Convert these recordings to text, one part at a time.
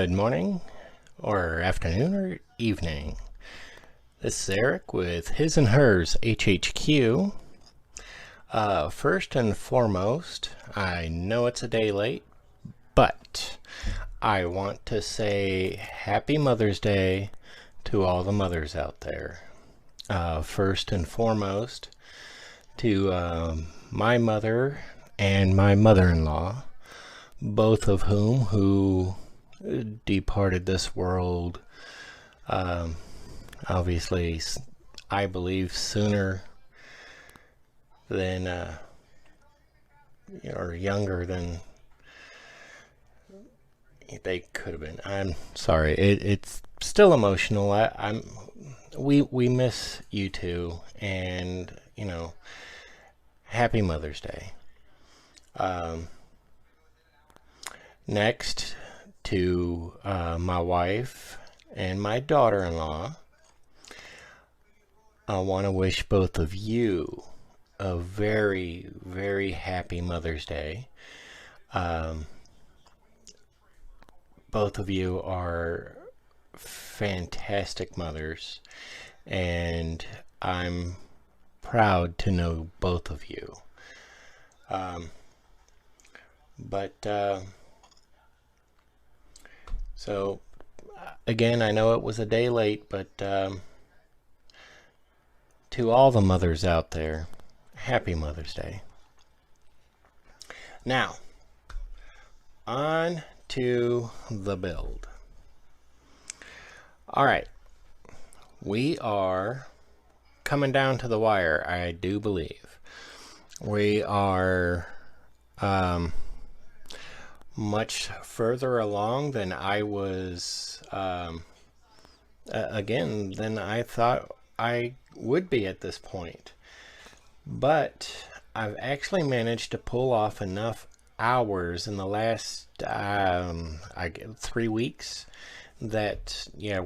Good morning, or afternoon, or evening. This is Eric with His and Hers HHQ. First and foremost, I know it's a day late, but I want to say Happy Mother's Day to all the mothers out there. First and foremost, to my mother and my mother-in-law, both of who departed this world, obviously, I believe sooner than, or younger than they could have been. I'm sorry. It's still emotional. We miss you two, and Happy Mother's Day. Next, to my wife and my daughter-in-law, I want to wish both of you a very, very happy Mother's Day. Both of you are fantastic mothers, and I'm proud to know both of you. So, again, I know it was a day late, but to all the mothers out there, Happy Mother's Day. Now, on to the build. All right, we are coming down to the wire, I do believe. We are much further along than I was, again, than I thought I would be at this point. But I've actually managed to pull off enough hours in the last 3 weeks that, yeah,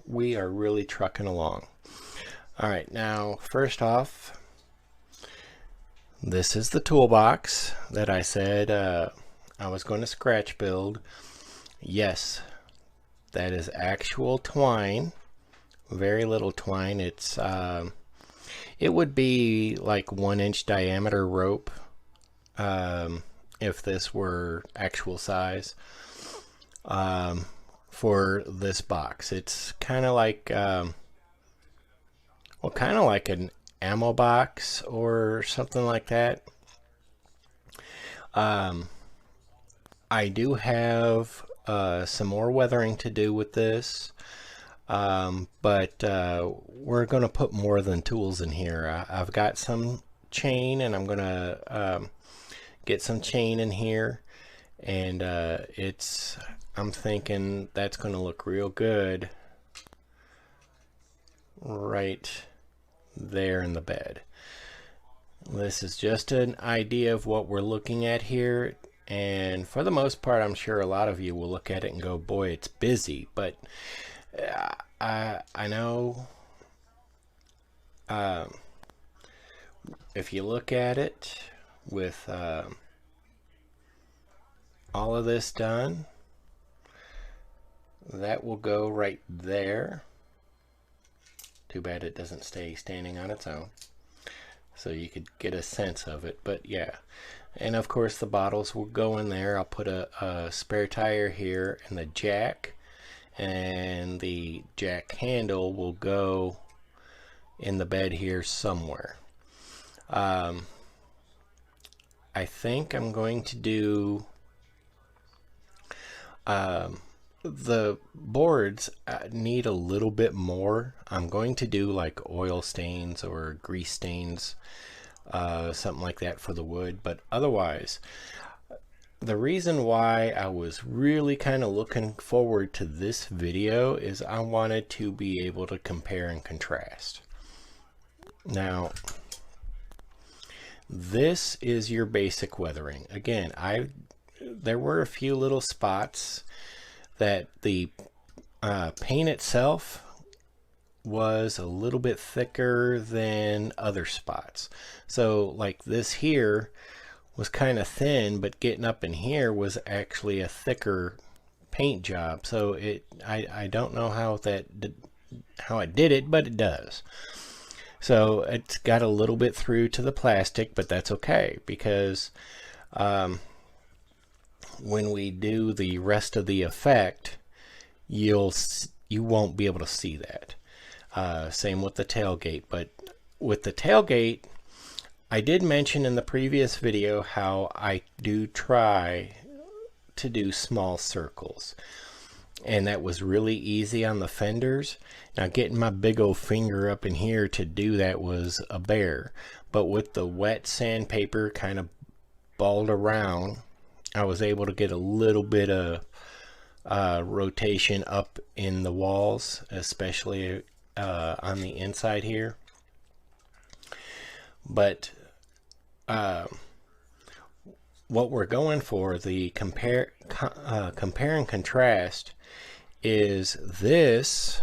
we are really trucking along. All right, now, first off, this is the toolbox that I said I was going to scratch build. Yes, that is actual twine. Very little twine. It would be like 1-inch diameter rope if this were actual size for this box. It's kind of like kind of like an ammo box or something like that. I do have some more weathering to do with this, but we're going to put more than tools in here. I've got some chain, and I'm going to get some chain in here, and I'm thinking that's going to look real good right there in the bed. This is just an idea of what we're looking at here. And for the most part, I'm sure a lot of you will look at it and go, boy, it's busy. But I know if you look at it with all of this done, that will go right there. Too bad it doesn't stay standing on its own, so you could get a sense of it. But yeah. And of course the bottles will go in there. I'll put a spare tire here, and the jack and the jack handle will go in the bed here somewhere. I think I'm going to do the boards need a little bit more. I'm going to do like oil stains or grease stains, something like that for the wood. But otherwise, the reason why I was really kind of looking forward to this video is I wanted to be able to compare and contrast. Now, this is your basic weathering. Again, there were a few little spots that the paint itself was a little bit thicker than other spots. So like this here was kind of thin, but getting up in here was actually a thicker paint job. So I don't know how how it did it, but it does. So it's got a little bit through to the plastic, but that's okay, because when we do the rest of the effect, you won't be able to see that. Same with the tailgate. But with the tailgate, I did mention in the previous video how I do try to do small circles, and that was really easy on the fenders. Now, getting my big old finger up in here to do that was a bear, but with the wet sandpaper kind of balled around, I was able to get a little bit of rotation up in the walls, especially on the inside here. But what we're going for, the compare and contrast, is this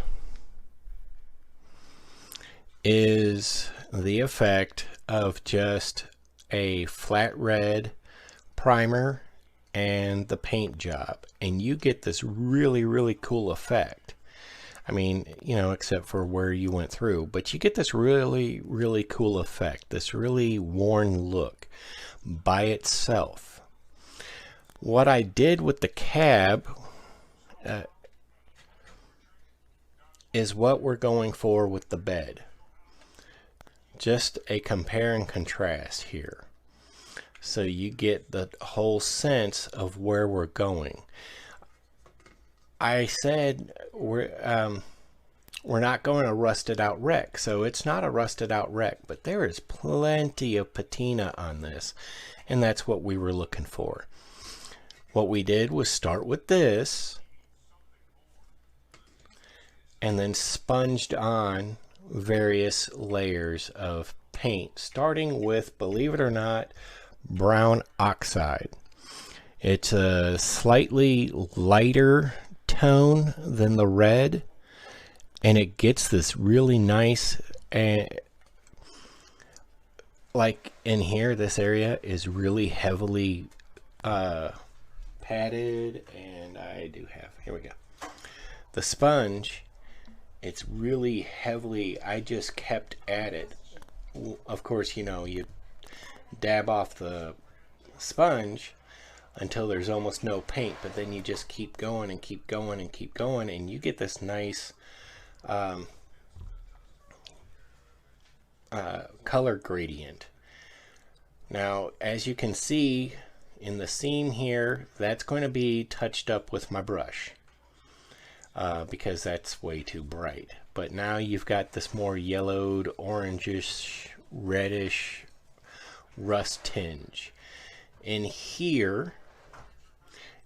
is the effect of just a flat red primer and the paint job, and you get this really cool effect. I mean, you know, except for where you went through, but you get this really cool effect, this really worn look by itself. What I did with the cab is what we're going for with the bed. Just a compare and contrast here, so you get the whole sense of where we're going. I said we're not going to rusted out wreck, so it's not a rusted out wreck, but there is plenty of patina on this, and that's what we were looking for. What we did was start with this and then sponged on various layers of paint, starting with, believe it or not, brown oxide. It's a slightly lighter tone than the red, and it gets this really nice, and like in here, this area is really heavily padded, and I do have, here we go, the sponge. It's really heavily, I just kept at it. Of course, you know, you dab off the sponge until there's almost no paint, but then you just keep going and keep going and keep going, and you get this nice color gradient. Now, as you can see in the seam here, that's going to be touched up with my brush because that's way too bright. But now you've got this more yellowed, orangish, reddish rust tinge in here,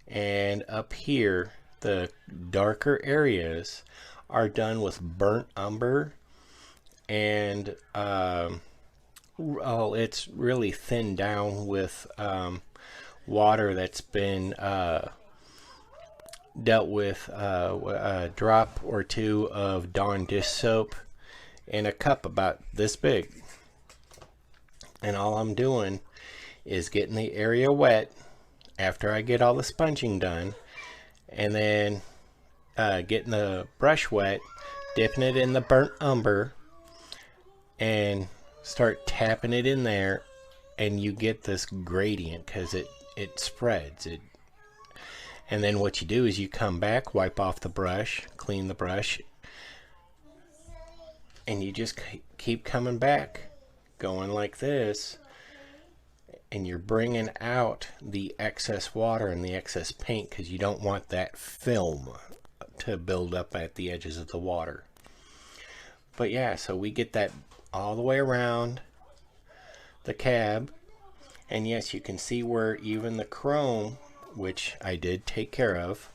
and up here the darker areas are done with burnt umber, and it's really thinned down with water that's been dealt with, a drop or two of Dawn dish soap in a cup about this big. And all I'm doing is getting the area wet after I get all the sponging done, and then getting the brush wet, dipping it in the burnt umber, and start tapping it in there, and you get this gradient because it spreads it. And then what you do is you come back, wipe off the brush, clean the brush, and you just keep coming back, going like this, and you're bringing out the excess water and the excess paint, because you don't want that film to build up at the edges of the water. But yeah, so we get that all the way around the cab, and yes, you can see where even the chrome, which I did take care of,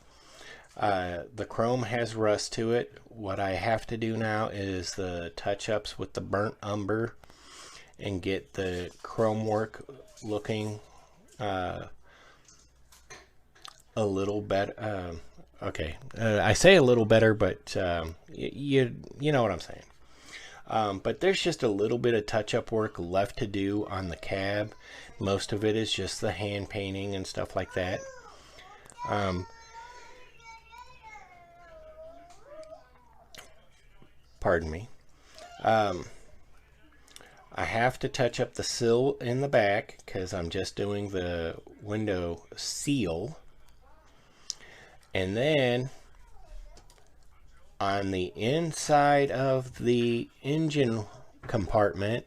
the chrome has rust to it. What I have to do now is the touch-ups with the burnt umber and get the chrome work looking a little better. Okay, I say a little better, but you know what I'm saying. But there's just a little bit of touch-up work left to do on the cab. Most of it is just the hand painting and stuff like that. Pardon me. I have to touch up the sill in the back because I'm just doing the window seal. And then on the inside of the engine compartment,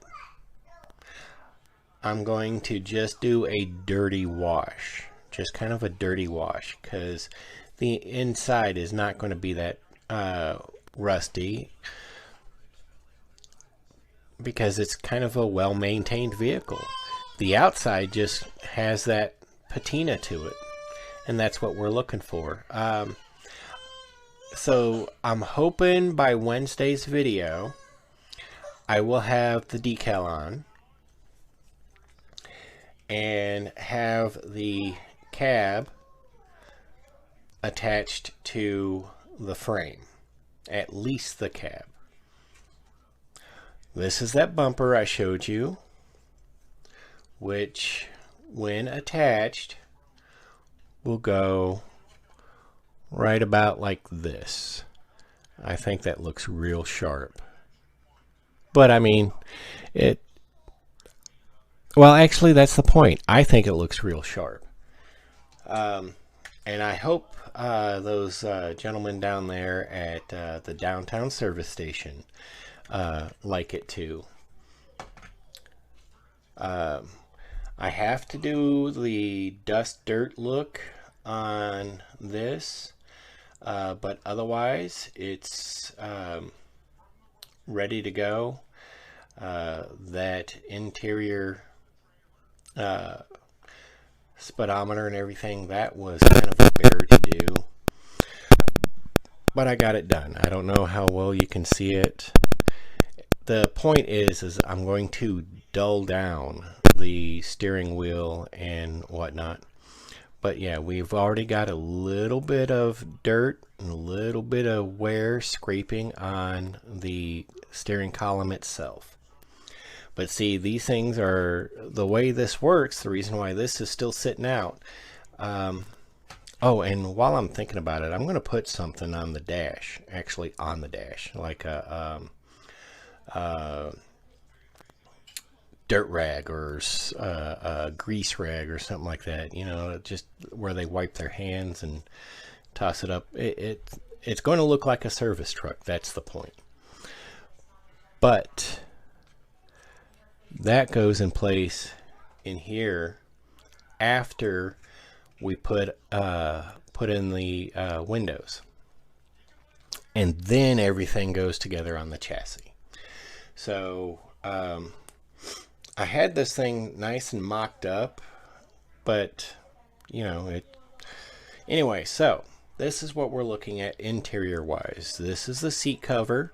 I'm going to just do a dirty wash. Just kind of a dirty wash because the inside is not going to be that rusty because it's kind of a well-maintained vehicle. The outside just has that patina to it, and that's what we're looking for. So I'm hoping by Wednesday's video I will have the decal on and have the cab attached to the frame, at least the cab. This is that bumper I showed you, which when attached will go right about like this. I think that looks real sharp. But I mean, well, actually, that's the point. I think it looks real sharp. And I hope those gentlemen down there at the downtown service station like it too. I have to do the dust dirt look on this, but otherwise it's ready to go. That interior speedometer and everything, that was kind of a bear to do, but I got it done. I don't know how well you can see it. The point is I'm going to dull down the steering wheel and whatnot. But yeah, we've already got a little bit of dirt and a little bit of wear scraping on the steering column itself. But see, these things are the way this works. The reason why this is still sitting out. Oh, and while I'm thinking about it, I'm going to put something on the dash, actually on the dash, like a dirt rag or a grease rag or something like that, you know, just where they wipe their hands and toss it up. It's going to look like a service truck. That's the point. But that goes in place in here after we put in the windows, and then everything goes together on the chassis. So I had this thing nice and mocked up, but you know, anyway, so this is what we're looking at interior wise. This is the seat cover.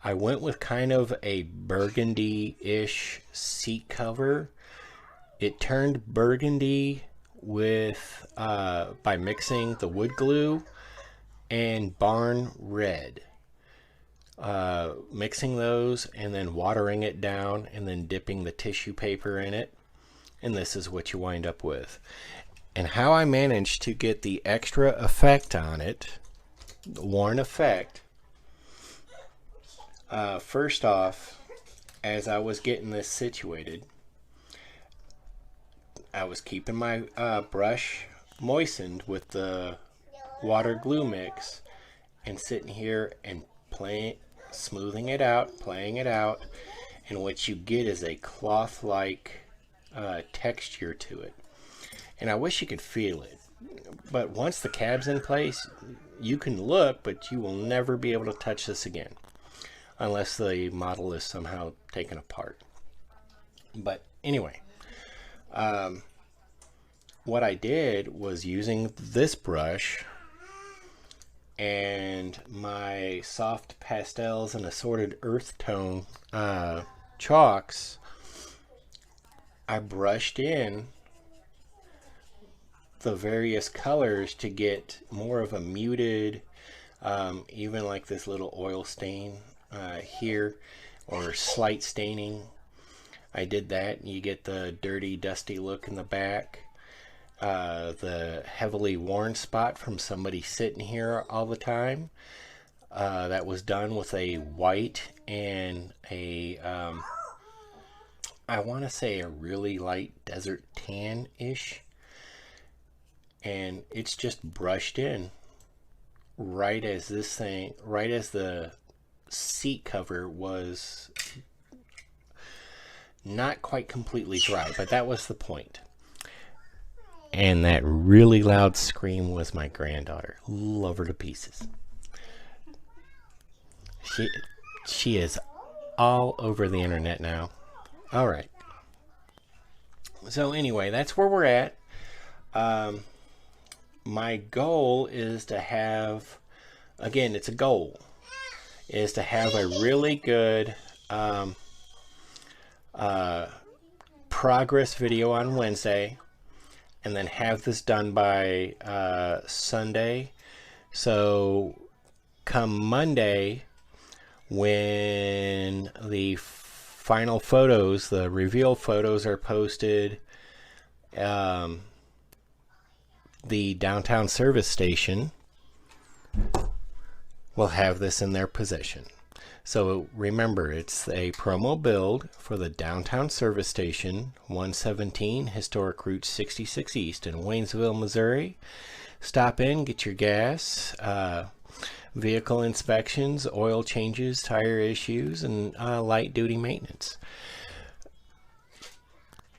I went with kind of a burgundy-ish seat cover. It turned burgundy with by mixing the wood glue and barn red. Mixing those and then watering it down and then dipping the tissue paper in it, and this is what you wind up with. And how I managed to get the extra effect on it, the worn effect, first off, as I was getting this situated, I was keeping my brush moistened with the water glue mix and sitting here and smoothing it out, playing it out, and what you get is a cloth-like texture to it. And I wish you could feel it, but once the cab's in place, you can look, but you will never be able to touch this again unless the model is somehow taken apart. But anyway, what I did was using this brush and my soft pastels and assorted earth tone chalks, I brushed in the various colors to get more of a muted, even like this little oil stain here, or slight staining. I did that, and you get the dirty, dusty look in the back. The heavily worn spot from somebody sitting here all the time. that was done with a white and a I want to say a really light desert tan-ish, and it's just brushed in right as the seat cover was not quite completely dry, but that was the point. And that really loud scream was my granddaughter. Love her to pieces. She is all over the internet now. All right. So anyway, that's where we're at. My goal is to have, again, it's a goal, is to have a really good progress video on Wednesday, and then have this done by Sunday. So come Monday, when the final photos, the reveal photos are posted, the downtown service station will have this in their possession. So remember, it's a promo build for the downtown service station, 117 Historic Route 66 East in Waynesville, Missouri. Stop in, get your gas, vehicle inspections, oil changes, tire issues, and light duty maintenance.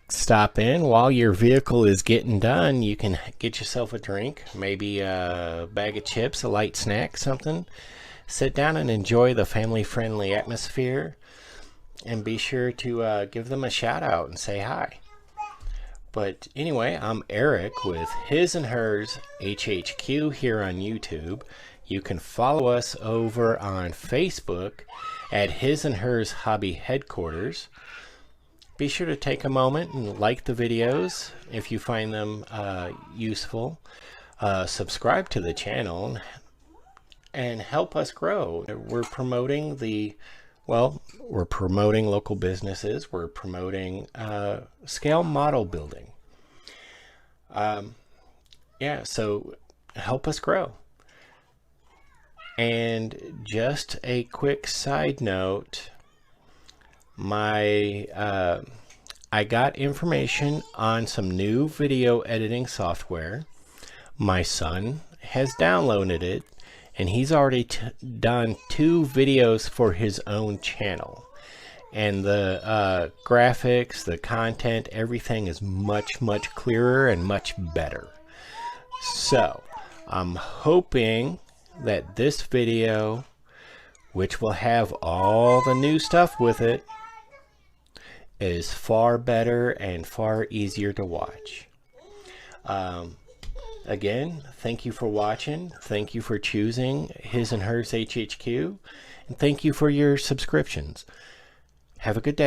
Stop in while your vehicle is getting done. You can get yourself a drink, maybe a bag of chips, a light snack, something. Sit down and enjoy the family-friendly atmosphere, and be sure to give them a shout out and say hi. But anyway, I'm Eric with His and Hers HHQ here on YouTube. You can follow us over on Facebook at His and Hers Hobby Headquarters. Be sure to take a moment and like the videos if you find them useful. Subscribe to the channel and help us grow. We're promoting we're promoting local businesses. We're promoting scale model building. So help us grow. And just a quick side note, I got information on some new video editing software. My son has downloaded it, and he's already done 2 videos for his own channel. And the graphics, the content, everything is much, much clearer and much better. So I'm hoping that this video, which will have all the new stuff with it, is far better and far easier to watch. Again, thank you for watching. Thank you for choosing His and Hers HHQ. And thank you for your subscriptions. Have a good day.